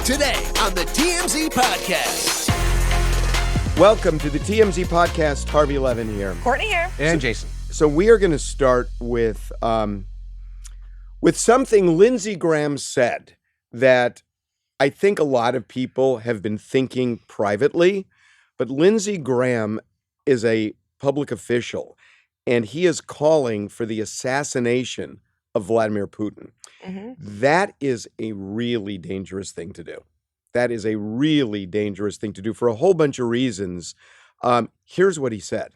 Today on the TMZ Podcast. Welcome to the TMZ Podcast. Harvey Levin here. Courtney here. And Jason. So we are going to start with something Lindsey Graham said that I think a lot of people have been thinking privately, but Lindsey Graham is a public official, and he is calling for the assassination of Vladimir Putin. Mm-hmm. That is a really dangerous thing to do. That is a really dangerous thing to do for a whole bunch of reasons. Here's what he said.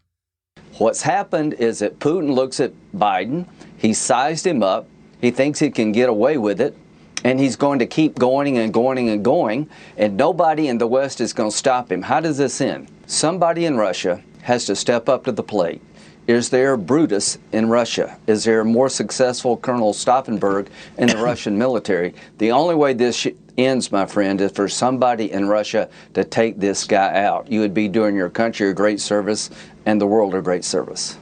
What's happened is that Putin looks at Biden, he sized him up, he thinks he can get away with it, and he's going to keep going and going and going, and nobody in the West is going to stop him. How does this end? Somebody in Russia has to step up to the plate. Is there Brutus in Russia? Is there a more successful Colonel Stauffenberg in the Russian military? The only way this ends, my friend, is for somebody in Russia to take this guy out. You would be doing your country a great service and the world a great service.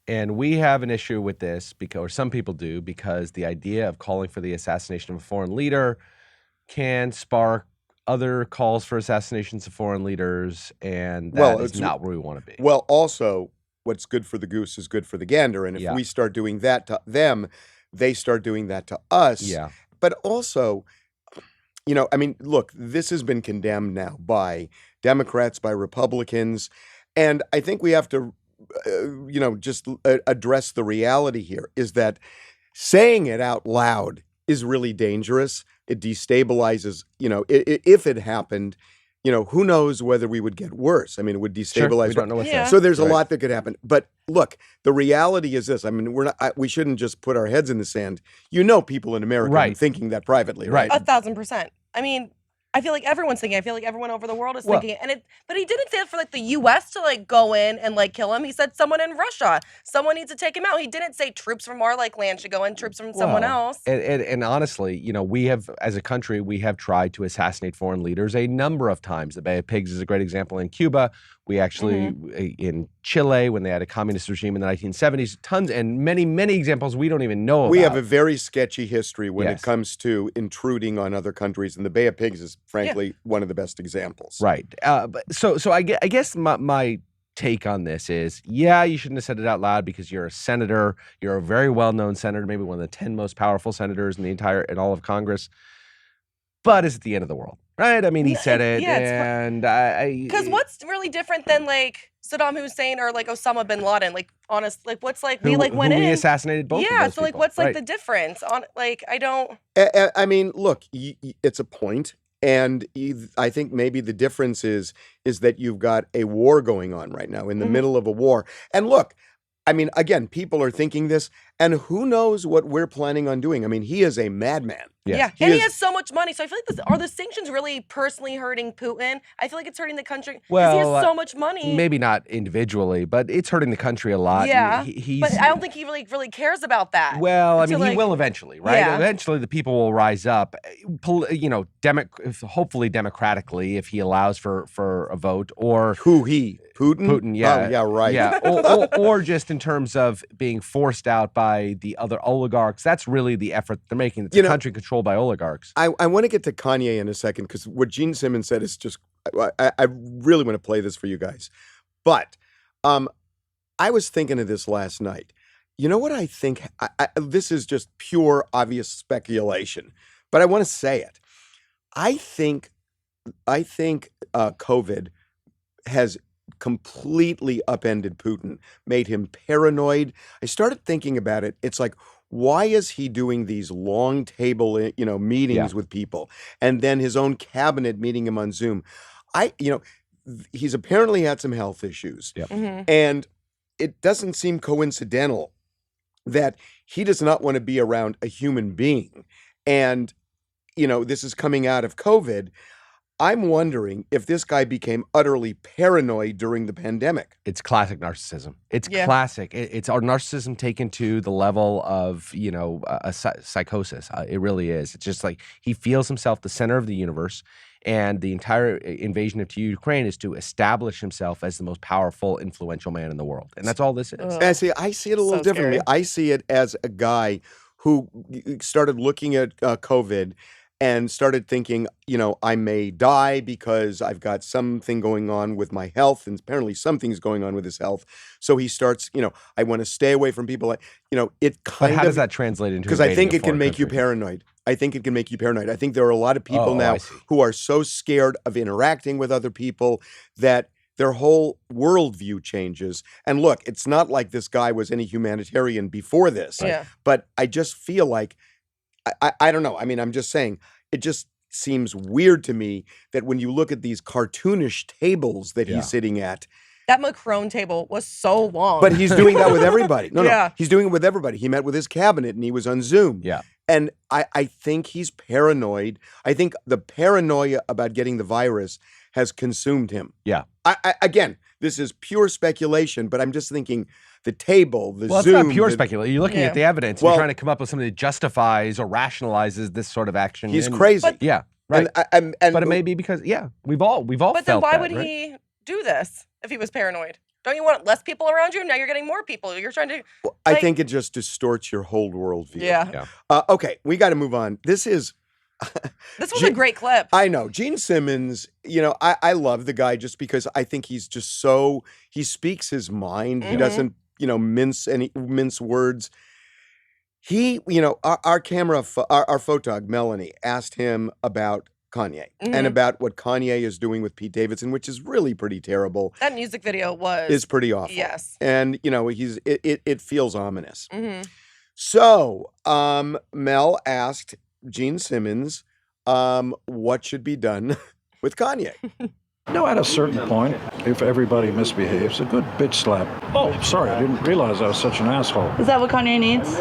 And we have an issue with this, because, or some people do, because the idea of calling for the assassination of a foreign leader can spark other calls for assassinations of foreign leaders, and that is not where we want to be. Well, also, what's good for the goose is good for the gander. And if we start doing that to them, they start doing that to us. Yeah. But also, you know, I mean, look, this has been condemned now by Democrats, by Republicans. And I think we have to, just address the reality here is that saying it out loud is really dangerous. It destabilizes, if it happened, who knows whether we would get worse. I mean, it would destabilize. Sure, we don't know what's there. So there's a lot that could happen. But look, the reality is this. I mean, we shouldn't just put our heads in the sand. People in America are thinking that privately, right? 1,000%. I mean, I feel like everyone's thinking. I feel like everyone over the world is thinking it. But he didn't say it for the U.S. to go in and kill him. He said someone in Russia. Someone needs to take him out. He didn't say troops from our land should go in, troops from someone else. And honestly, we have, as a country, we have tried to assassinate foreign leaders a number of times. The Bay of Pigs is a great example in Cuba. We actually, in Chile, when they had a communist regime in the 1970s, tons and many, many examples we don't even know about. We have a very sketchy history when it comes to intruding on other countries, and the Bay of Pigs is, frankly, one of the best examples. Right. So I guess my take on this is, you shouldn't have said it out loud because you're a senator. You're a very well-known senator, maybe one of the 10 most powerful senators in all of Congress. But it's at the end of the world, right? I mean, he said it, and because what's really different than Saddam Hussein or Osama bin Laden? Honestly, what's we went in. We assassinated both. Yeah, of those people. What's the difference? I don't. I mean, look, it's a point. And I think maybe the difference is that you've got a war going on right now, in the middle of a war. And look, I mean, again, people are thinking this, and who knows what we're planning on doing. I mean, he is a madman. Yes. Yeah, and he has so much money. So I feel like are the sanctions really personally hurting Putin? I feel like it's hurting the country because he has so much money. Maybe not individually, but it's hurting the country a lot. Yeah, but I don't think he really cares about that. Well, I mean, he will eventually, right? Yeah. Eventually, the people will rise up, hopefully democratically, if he allows for a vote. Or who he? Putin? Putin, yeah. Oh, yeah, right. Yeah, or just in terms of being forced out by the other oligarchs. That's really the effort they're making. It's a country controlled by oligarchs. I want to get to Kanye in a second, because what Gene Simmons said is just, I really want to play this for you guys. But I was thinking of this last night. You know what I think? This is just pure, obvious speculation, but I want to say it. I think COVID has completely upended Putin, made him paranoid. I started thinking about it. It's like, why is he doing these long table, meetings with people, and then his own cabinet meeting him on Zoom? He's apparently had some health issues, and it doesn't seem coincidental that he does not want to be around a human being. And, this is coming out of COVID. I'm wondering if this guy became utterly paranoid during the pandemic. It's classic narcissism. It's classic. It's our narcissism taken to the level of, a psychosis. It really is. It's just like he feels himself the center of the universe, and the entire invasion of Ukraine is to establish himself as the most powerful, influential man in the world. And that's all this is. I see it a little differently. I see it as a guy who started looking at COVID and started thinking, I may die because I've got something going on with my health, and apparently something's going on with his health. So he starts, I want to stay away from people. It kind But how of, does that translate into? because I think invading a it can foreign make you country? paranoid. I think it can make you paranoid. I think there are a lot of people Oh, now I see. who are so scared of interacting with other people that their whole worldview changes. And look, it's not like this guy was any humanitarian before this, Yeah. but I just feel like, I don't know. I mean, I'm just saying, it just seems weird to me that when you look at these cartoonish tables that Yeah. he's sitting at, That Macron table was so long. but he's doing that with everybody. No, Yeah. he's doing it with everybody. He met with his cabinet and he was on Zoom. Yeah. And I think he's paranoid. I think the paranoia about getting the virus has consumed him. Yeah. Again, this is pure speculation, but I'm just thinking the table, the Well, Zoom. it's not pure speculation. You're looking Yeah. at the evidence. Well- You're trying to come up with something that justifies or rationalizes this sort of action. He's and- crazy. Yeah. Right. And But it may be because, we've all But felt then why that, would right? he do this if he was paranoid? Don't you want less people around you? Now you're getting more people. You're trying to. I like- think it just distorts your whole worldview. Yeah. Okay, we got to move on. This is. This was a great clip. I know. Gene Simmons, I love the guy just because I think he's just so, he speaks his mind. He Mhm. doesn't, mince words. He, our camera, our photog, Melanie, asked him about Kanye and Mhm. about what Kanye is doing with Pete Davidson, which is really pretty terrible. That music video was. Is pretty awful. Yes. And, it feels ominous. hmm So, Mel asked Gene Simmons, what should be done with Kanye? At a certain point, if everybody misbehaves, a good bitch slap. Oh, sorry, I didn't realize I was such an asshole. Is that what Kanye needs?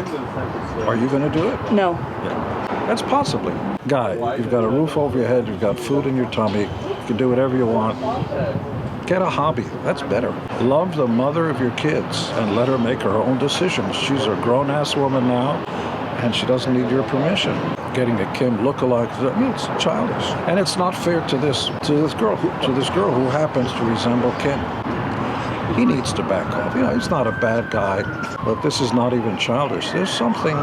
Are you going to do it? No. That's possibly. Guy, you've got a roof over your head, you've got food in your tummy, you can do whatever you want. Get a hobby. That's better. Love the mother of your kids and let her make her own decisions. She's a grown-ass woman now, and she doesn't need your permission. Getting a Kim lookalike, it's childish, and it's not fair to this girl who happens to resemble Kim. He needs to back off. He's not a bad guy, but this is not even childish. There's something,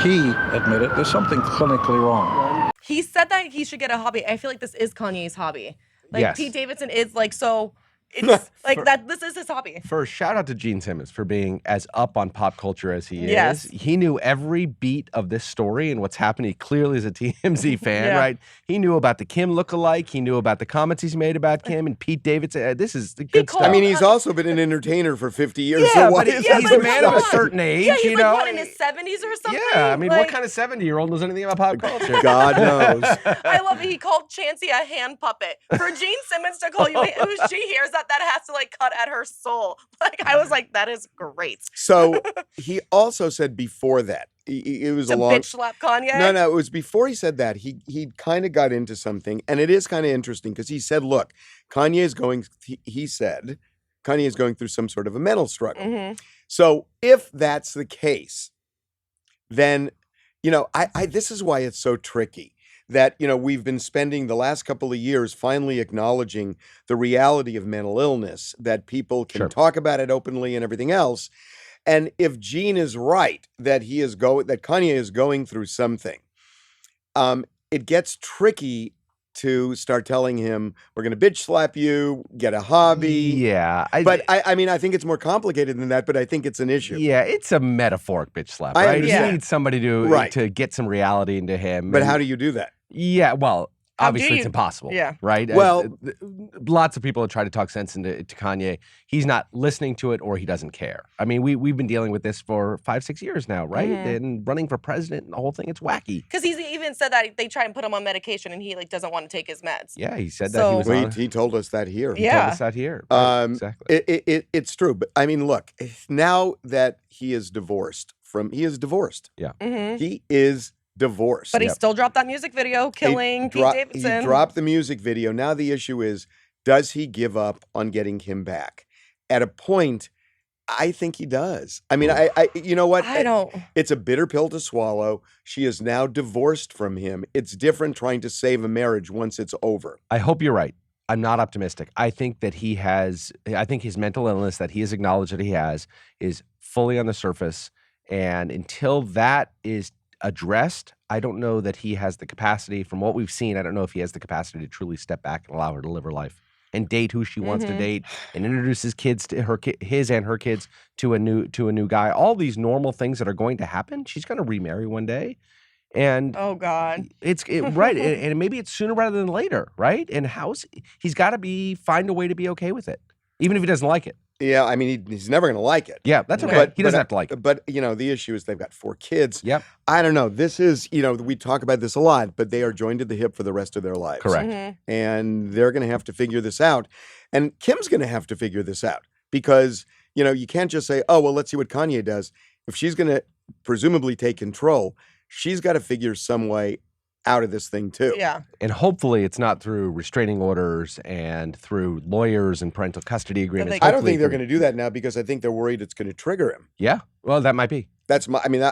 he admitted, there's something clinically wrong. He said that he should get a hobby. I feel like this is Kanye's hobby. Like Yes. Pete Davidson is like so. It's like that. This is his hobby. First, shout out to Gene Simmons for being as up on pop culture as he Yes. is. He knew every beat of this story and what's happening. He clearly is a TMZ fan, Yeah. right? He knew about the Kim lookalike. He knew about the comments he's made about Kim and Pete Davidson. This is the good called- stuff. I mean, he's also been an entertainer for 50 years. yeah, so why but is he's that a man of a so certain age, Yeah, he's you like know? what in his 70s or something. Yeah, I mean, like, what kind of 70-year-old knows anything about pop culture? God knows. I love it. He called Chansey a hand puppet. For Gene Simmons to call you, she hears that has to like cut at her soul. Like I was like, that is great. So he also said before that, it was To a long. bitch slap Kanye. No, it was before he said that. He kind of got into something, and it is kind of interesting because he said, "Look, Kanye is going." He said, "Kanye is going through some sort of a mental struggle." hmm So if that's the case, then I this is why it's so tricky. That we've been spending the last couple of years finally acknowledging the reality of mental illness, that people can Sure. talk about it openly and everything else. And if Gene is right that that Kanye is going through something, it gets tricky to start telling him we're going to bitch slap you, get a hobby. Yeah. But I mean, I think it's more complicated than that. But I think it's an issue. Yeah, it's a metaphoric bitch slap, I right? understand. He needs somebody Right. to get some reality into him. But and- how do you do that? Yeah, well, How do obviously it's you- impossible. Yeah. Right? Well- Lots of people have tried to talk sense into Kanye. He's not listening to it or he doesn't care. I mean, we've been dealing with this for 5-6 years now, right? Mhm. And running for president and the whole thing, it's wacky. Because he's even said that they try and put him on medication and he like doesn't want to take his meds. Yeah, he said that he was Well, on. he told us that here. He Yeah. told us that here. Right, exactly. It's true. But I mean, look, now that he is divorced. He is divorced. hmm He is divorced. But he still dropped that music video, killing Pete Davidson. He dropped the music video. Now the issue is, does he give up on getting him back? At a point, I think he does. I mean, I you know what? I don't. It's a bitter pill to swallow. She is now divorced from him. It's different trying to save a marriage once it's over. I hope you're right. I'm not optimistic. I think that I think his mental illness that he has acknowledged that he has is fully on the surface. And until that is addressed. I don't know that he has the capacity. From what we've seen, I don't know if he has the capacity to truly step back and allow her to live her life and date who she wants to date and introduce his kids to his and her kids to a new guy. All these normal things that are going to happen. She's going to remarry one day. And oh God, right, and maybe it's sooner rather than later, right? And he's got to find a way to be okay with it, even if he doesn't like it. Yeah, I mean, he's never going to like it. Yeah, that's okay. He doesn't have to like it. But, the issue is they've got 4 kids. Yep. I don't know. This is, we talk about this a lot, but they are joined at the hip for the rest of their lives. Correct. And they're going to have to figure this out. And Kim's going to have to figure this out because, you can't just say, oh, well, let's see what Kanye does. If she's going to presumably take control, she's got to figure some way out of this thing too. Yeah. And hopefully it's not through restraining orders and through lawyers and parental custody agreements. I don't think they're going to do that now because I think they're worried it's going to trigger him. Yeah. Well, that might be. That's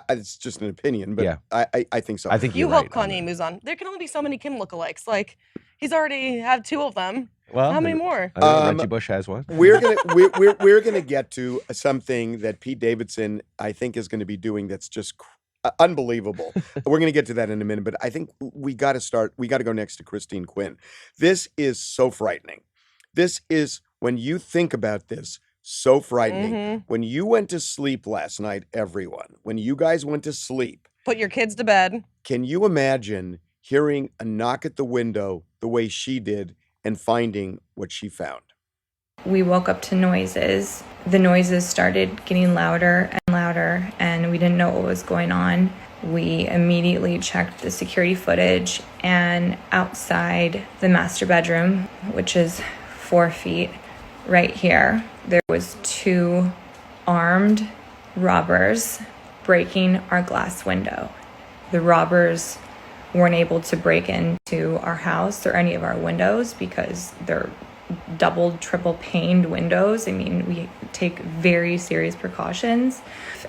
it's just an opinion, but yeah. I think so. I think you hope Kanye moves on. There can only be so many Kim lookalikes. Like he's already had 2 of them. Well, how many more? Reggie Bush has one. We're gonna get to something that Pete Davidson I think is going to be doing that's just unbelievable. We're going to get to that in a minute, but I think we got to go next to Christine Quinn. This is so frightening. This is, when you think about this, so frightening. When you went to sleep last night, everyone, when you guys went to sleep. Put your kids to bed. Can you imagine hearing a knock at the window the way she did and finding what she found? We woke up to noises. The noises started getting louder and louder, and we didn't know what was going on. We immediately checked the security footage, and outside the master bedroom, which is 4 feet right here, there was 2 armed robbers breaking our glass window. The robbers weren't able to break into our house or any of our windows because they're double, triple paned windows. I mean, we take very serious precautions,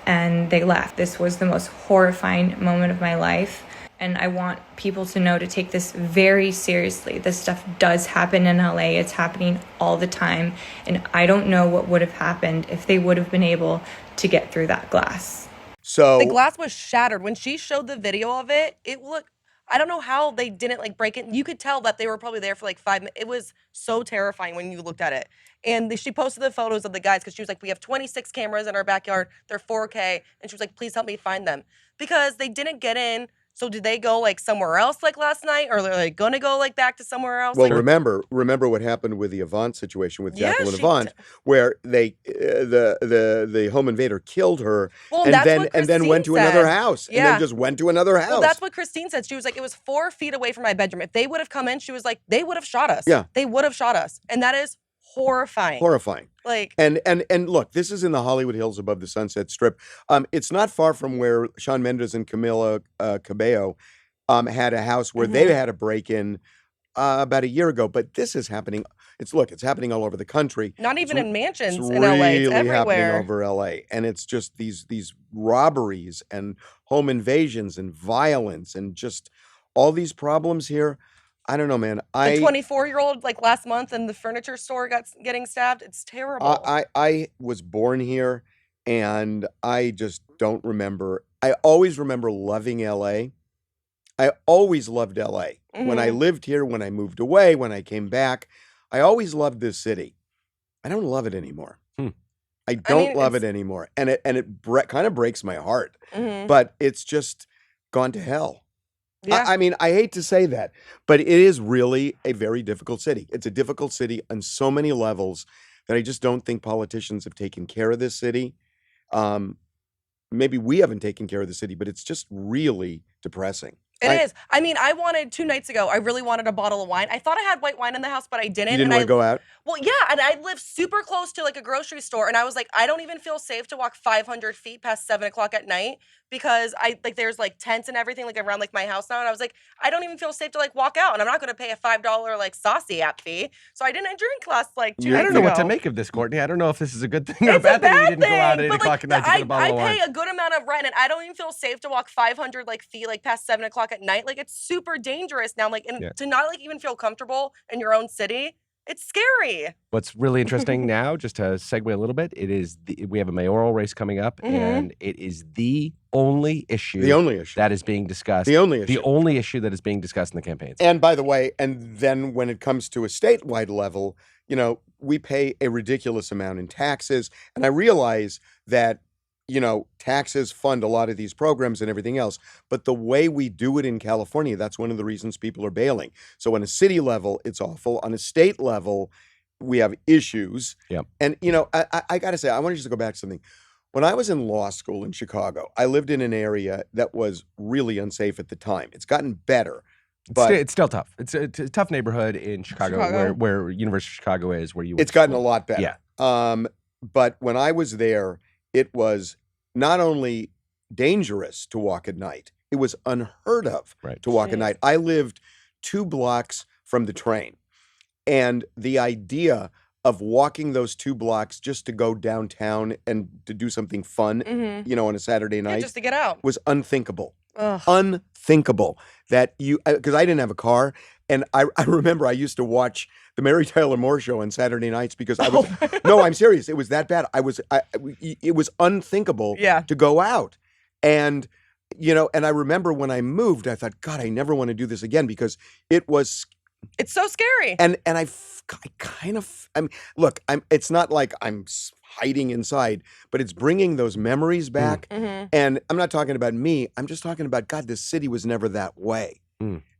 and they left. This was the most horrifying moment of my life, and I want people to know to take this very seriously. This stuff does happen in LA. It's happening all the time, and I don't know what would have happened if they would have been able to get through that glass. So the glass was shattered. When she showed the video of it, it looked, I don't know how they didn't break it. You could tell that they were probably there for 5 minutes. It was so terrifying when you looked at it. And she posted the photos of the guys because she was like, we have 26 cameras in our backyard. They're 4K. And she was like, please help me find them. Because they didn't get in. So did they go somewhere else last night? Or are they going to go back to somewhere else? Well, remember what happened with the Avant situation with Jacqueline Avant, where the home invader killed her and then went to another house. Yeah. And then just went to another house. Well, that's what Christine said. She was like, it was 4 feet away from my bedroom. If they would have come in, she was like, they would have shot us. Yeah. They would have shot us. And that is horrifying. And look, this is in the Hollywood Hills above the Sunset Strip. It's not far from where Shawn Mendes and Camila Cabello had a house where they had a break-in about a year ago. But this is happening. It's happening all over the country. Not even in mansions in LA. It's everywhere. Happening over LA, and it's just these robberies and home invasions and violence and just all these problems here. I don't know, man. The 24-year-old last month in the furniture store getting stabbed. It's terrible. I was born here, and I just don't remember. I always remember loving LA. I always loved LA. When I lived here, when I moved away, when I came back, I always loved this city. I don't love it anymore. I don't love it anymore, and it kind of breaks my heart. But it's just gone to hell. Yeah. I mean, I hate to say that, but it is really a very difficult city. It's a difficult city on so many levels that I just don't think politicians have taken care of this city. Maybe we haven't taken care of the city, but it's just really depressing. It is. I mean, I wanted 2 nights ago, I really wanted a bottle of wine. I thought I had white wine in the house, but I didn't. You didn't want to go out? Well, yeah, and I live super close to a grocery store, and I was like, I don't even feel safe to walk 500 feet past 7 o'clock at night because there's tents and everything around my house now, and I was like, I don't even feel safe to walk out, and I'm not going to pay a $5 saucy app fee, so I didn't drink last 2 nights ago. I don't know what to make of this, Courtney. I don't know if this is a good thing or a bad thing. You didn't go out at 8 o'clock at night to get a bottle of wine. I pay a good amount of rent, and I don't even feel safe to walk 500 feet past 7 o'clock at night. It's super dangerous now, and to not even feel comfortable in your own city. It's scary. What's really interesting now, just to segue a little bit, we have a mayoral race coming up, and it is the only issue that is being discussed. The only issue that is being discussed in the campaigns. And by the way, and then when it comes to a statewide level, you know, we pay a ridiculous amount in taxes, and I realize that, you know, taxes fund a lot of these programs and everything else. But the way we do it in California, that's one of the reasons people are bailing. So on a city level, it's awful. On a state level, we have issues. Yep. And, you know, I got to say, I want to just go back to something. When I was in law school in Chicago, I lived in an area that was really unsafe at the time. It's gotten better. But it's still tough. It's a tough neighborhood in Chicago. Where University of Chicago is, where you went. It's gotten a lot better. Yeah. But when I was there, it was not only dangerous to walk at night, it was unheard of to walk at night. I lived 2 blocks from the train. And the idea of walking those 2 blocks just to go downtown and to do something fun, you know, on a Saturday night, just to get out, was unthinkable. Ugh. Unthinkable that because I didn't have a car. And I remember I used to watch the Mary Tyler Moore Show on Saturday nights because I was, no, I'm serious. It was that bad. It was unthinkable to go out. And, you know, and I remember when I moved, I thought, God, I never want to do this again because it's so scary. And I kind of, I mean, look, it's not like I'm hiding inside, but it's bringing those memories back. And I'm not talking about me. I'm just talking about, God, this city was never that way.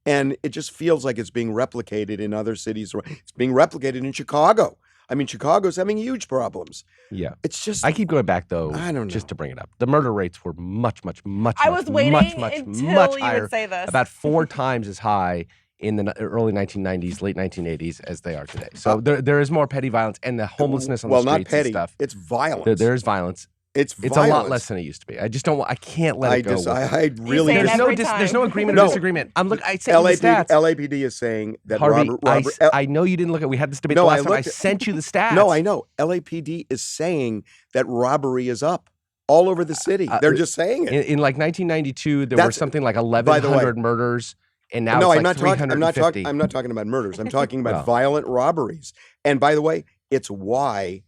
And it just feels like it's being replicated in other cities. It's being replicated in Chicago. I mean, Chicago's having huge problems. Yeah. It's just... I keep going back, though, I don't know. Just to bring it up. The murder rates were much I was waiting until you would say this. About 4 times as high in the early 1990s, late 1980s as they are today. So there is more petty violence and the homelessness on the streets not petty. And stuff. It's violence. There is violence. It's a lot less than it used to be. I just don't. I can't let it go. I really. There's no agreement or disagreement. I sent you the stats. LAPD is saying that Harvey, Robert. I know you didn't look at. We had this debate the last time. I sent you the stats. No, I know. LAPD is saying that robbery is up all over the city. They're just saying it. In like 1992, there were something like 1,100 murders. And now it's like 350. I'm not talking about murders. I'm talking about violent robberies. And by the way, it's why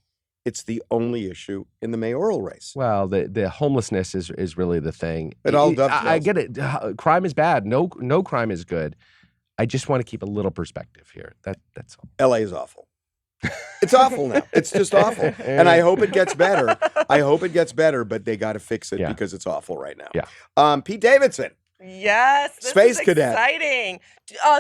it's the only issue in the mayoral race. Well, the homelessness is really the thing. It all dovetails. I get it. Crime is bad. No crime is good. I just want to keep a little perspective here. That's all. LA is awful. It's awful now. It's just awful. And I hope it gets better. But they got to fix it because it's awful right now. Yeah. Pete Davidson. Yes, this Space is Cadet. Exciting.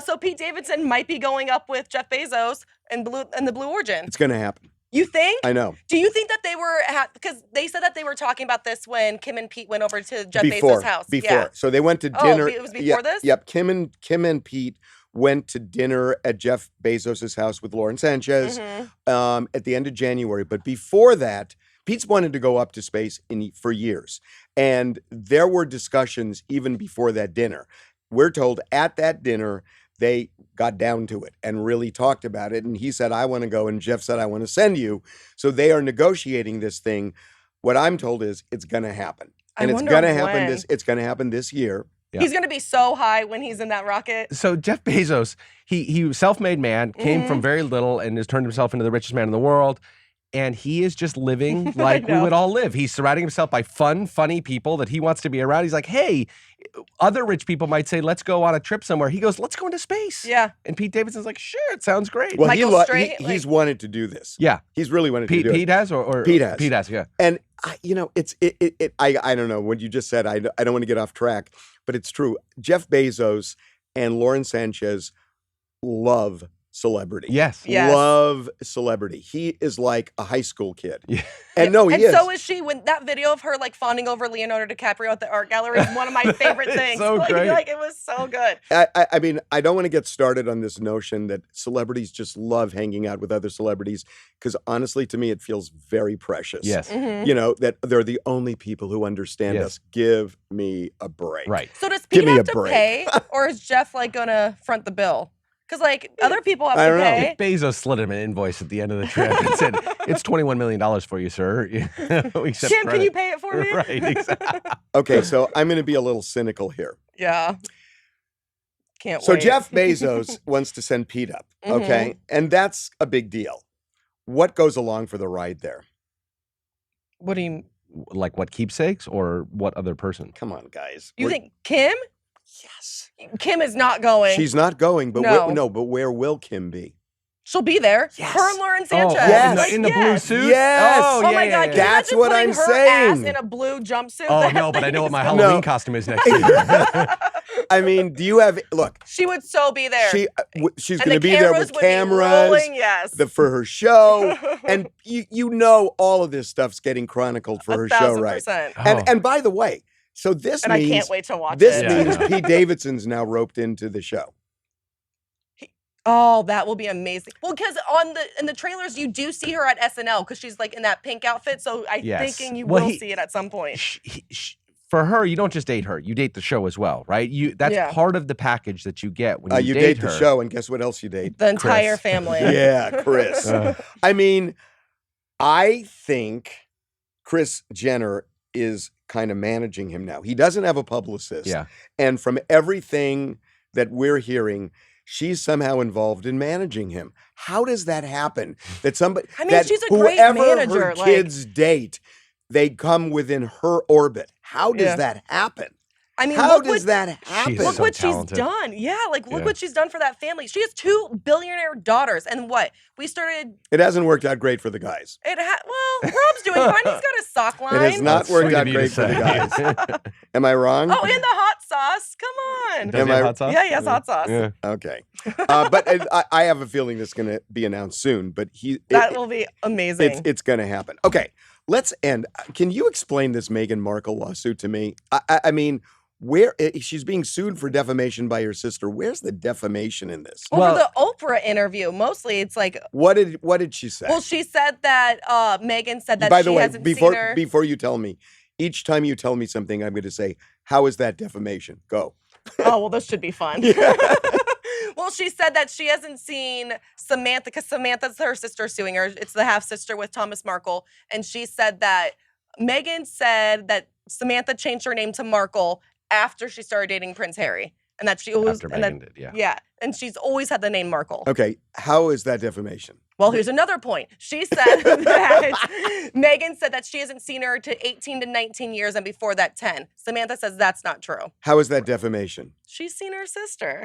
So Pete Davidson might be going up with Jeff Bezos and the Blue Origin. It's going to happen. You think? I know. Do you think that they were because they said that they were talking about this when Kim and Pete went over to Jeff Bezos' house? Before. So they went to dinner. It was before this? Yep. Kim and Pete went to dinner at Jeff Bezos' house with Lauren Sanchez at the end of January. But before that, Pete's wanted to go up to space for years. And there were discussions even before that dinner. We're told at that dinner, they got down to it and really talked about it. And he said, I want to go. And Jeff said, I want to send you. So they are negotiating this thing. What I'm told is it's going to happen. And it's going to happen it's going to happen this year. Yeah. He's going to be so high when he's in that rocket. So Jeff Bezos, he was a self-made man, came from very little and has turned himself into the richest man in the world. And he is just living like we would all live. He's surrounding himself by funny people that he wants to be around. He's like, hey, other rich people might say, let's go on a trip somewhere. He goes, let's go into space. Yeah. And Pete Davidson's like, sure, it sounds great. Well, he's wanted to do this. Yeah. He's really wanted to do it. Pete has? Or Pete has. Pete has, yeah. And, I don't know what you just said. I don't want to get off track, but it's true. Jeff Bezos and Lauren Sanchez love celebrity. Yes. Love celebrity. He is like a high school kid. Yeah. And no, he is. And so is she. When that video of her like fawning over Leonardo DiCaprio at the art gallery is one of my favorite things. So great. Like it was so good. I mean, I don't want to get started on this notion that celebrities just love hanging out with other celebrities because honestly, to me, it feels very precious. Yes. You know, that they're the only people who understand us. Give me a break. Right. So does Pete have to pay or is Jeff like going to front the bill? Because, like, other people have to pay. If Bezos slid him an invoice at the end of the trip and said, it's $21 million for you, sir. Kim, can you pay it for me? Right, exactly. Okay, so I'm going to be a little cynical here. Yeah. Can't So wait. Jeff Bezos wants to send Pete up, okay? And that's a big deal. What goes along for the ride there? What do you? Like what keepsakes or what other person? Come on, guys. You think Kim? Yes. Kim is not going. She's not going, but No. but where will Kim be? She'll be there. Yes. Her and Lauren Oh, Sanchez. yes. in the blue suit? Yes. Oh, Oh yeah, my yeah, God! yeah. Can you That's imagine what putting I'm her saying. ass in a blue jumpsuit? Oh, That no, but I thing know what is my so- Halloween costume is next year. I mean, do you have look? She would so be there. She's And going to the be there with cameras would be cameras rolling, yes. for her show, and you know all of this stuff's getting chronicled for her show, right? 1,000%. Oh. And by the way, so this And means I can't wait to watch this it. Yeah, means I know. Pete Davidson's now roped into the show. Oh, that will be amazing. Well, because in the trailers you do see her at SNL because she's like in that pink outfit. So I'm Yes. thinking you Well, will see it at some point. For her, you don't just date her; you date the show as well, right? That's Yeah. part of the package that you get when You date date her. the show, and guess what else you date? The entire Chris. family. Yeah, Chris. I mean, I think Kris Jenner is kind of managing him now. He doesn't have a publicist. Yeah. And from everything that we're hearing, she's somehow involved in managing him. How does that happen? That somebody I mean, that she's a great whoever manager, her like- kids date, they come within her orbit. How does Yeah. that happen? I mean, How look does what, that happen? She's look so what talented. she's done. Yeah, like look Yeah. what she's done for that family. She has 2 billionaire daughters, and what we started. It hasn't worked out great for the guys. Well, Rob's doing fine. He's got a sock line. It has not That's worked sweet out of you to great for the say. guys. Am I wrong? Oh, and the hot sauce. Come on. Does Am he have I- hot sauce? Yeah, he has hot sauce. Yeah. Okay. But I have a feeling this is going to be announced soon, but That will be amazing. it's going to happen. Okay, let's end. Can you explain this Meghan Markle lawsuit to me? I mean, where she's being sued for defamation by her sister. Where's the defamation in this? Well, Well- for the Oprah interview, mostly it's like. What did she say? Well, she said that Meghan said that By she the way, hasn't seen her. before you tell me, each time you tell me something, I'm going to say, "How is that defamation?" Go. Oh, well, this should be fun. Well, she said that she hasn't seen Samantha because Samantha's her sister suing her. It's the half sister with Thomas Markle. And she said that Meghan said that Samantha changed her name to Markle after she started dating Prince Harry. And that she was. After and that- Meghan did, yeah. Yeah. And she's always had the name Markle. Okay, how is that defamation? Well, here's another point. She said that Meghan said that she hasn't seen her to 18 to 19 years and before that 10. Samantha says that's not true. How is that defamation? She's seen her sister.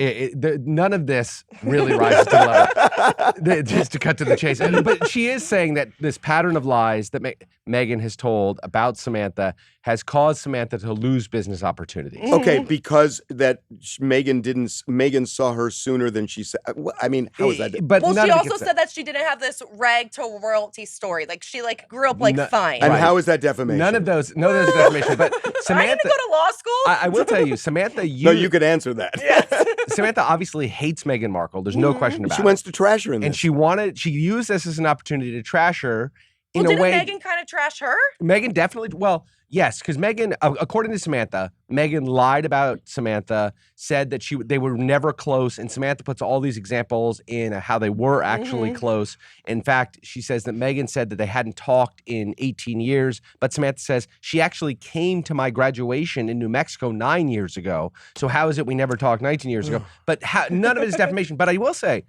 None of this really rises to the level. Just to cut to the chase. But she is saying that this pattern of lies that Meghan has told about Samantha has caused Samantha to lose business opportunities. Okay, because that Meghan saw her sooner than she said. I mean, how is that? But Well, none she of it also gets said that she didn't have this rag to royalty story. Like she grew up like No- fine. And Right. how is that defamation? none of those defamation. But I didn't Samantha, go to law school. I will tell you, Samantha, No, you could answer that. Samantha obviously hates Meghan Markle. There's no question about She it. wants to trash her in this. And she used this as an opportunity to trash her in Well, a didn't way. Meghan kind of trash her? Meghan definitely, well, yes, because Meghan, according to Samantha, Meghan lied about Samantha, said that they were never close, and Samantha puts all these examples in how they were actually close. In fact, she says that Meghan said that they hadn't talked in 18 years, but Samantha says she actually came to my graduation in New Mexico 9 years ago. So how is it we never talked 19 years ago? But none of it is defamation. But I will say,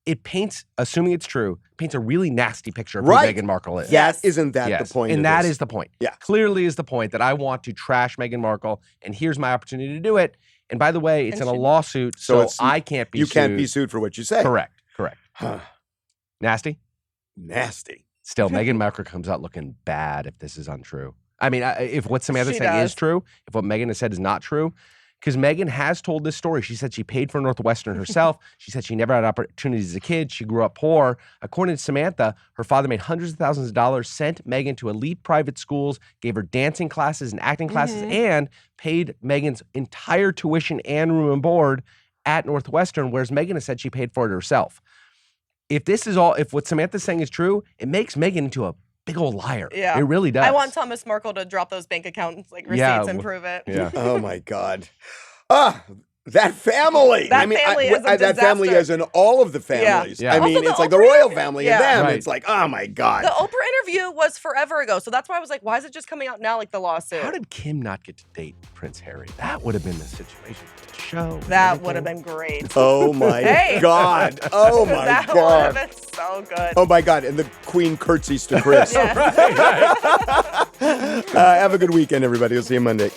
it paints, assuming it's true, paints a really nasty picture of who Right. Meghan Markle is. Isn't that Yes. the point? And of that this? is the point. Yeah. Clearly is the point that I want to trash Meghan Markle, and here's my opportunity to do it. And by the way, it's And in a she- lawsuit, So so it's- I can't be you sued. can't be sued for what you say. Correct. Huh. Nasty? Nasty. Still, Meghan Markle comes out looking bad if this is untrue. I mean, if what Samantha's She saying is does. true, if what Meghan has said is not true, because Meghan has told this story. She said she paid for Northwestern herself. She said she never had opportunities as a kid. She grew up poor. According to Samantha, her father made hundreds of thousands of dollars, sent Meghan to elite private schools, gave her dancing classes and acting classes, and paid Meghan's entire tuition and room and board at Northwestern, whereas Meghan has said she paid for it herself. If what Samantha's saying is true, it makes Meghan into a big old liar. Yeah. It really does. I want Thomas Markle to drop those bank accounts receipts and prove it. Yeah. Oh my God. That family. That family is a that family disaster. is in all of the families. Yeah. I Also, mean, the it's like the Oprah royal interview- family Yeah. and them. Right. It's like, oh my God. The Oprah interview was forever ago, so that's why I was like, why is it just coming out now like the lawsuit? How did Kim not get to date Prince Harry? That would have been the situation. show. That would have been great. Oh my God. Oh my That would God. have been so good. Oh my God. And the Queen curtsies to Chris. Yeah. Have a good weekend, everybody. We'll see you Monday.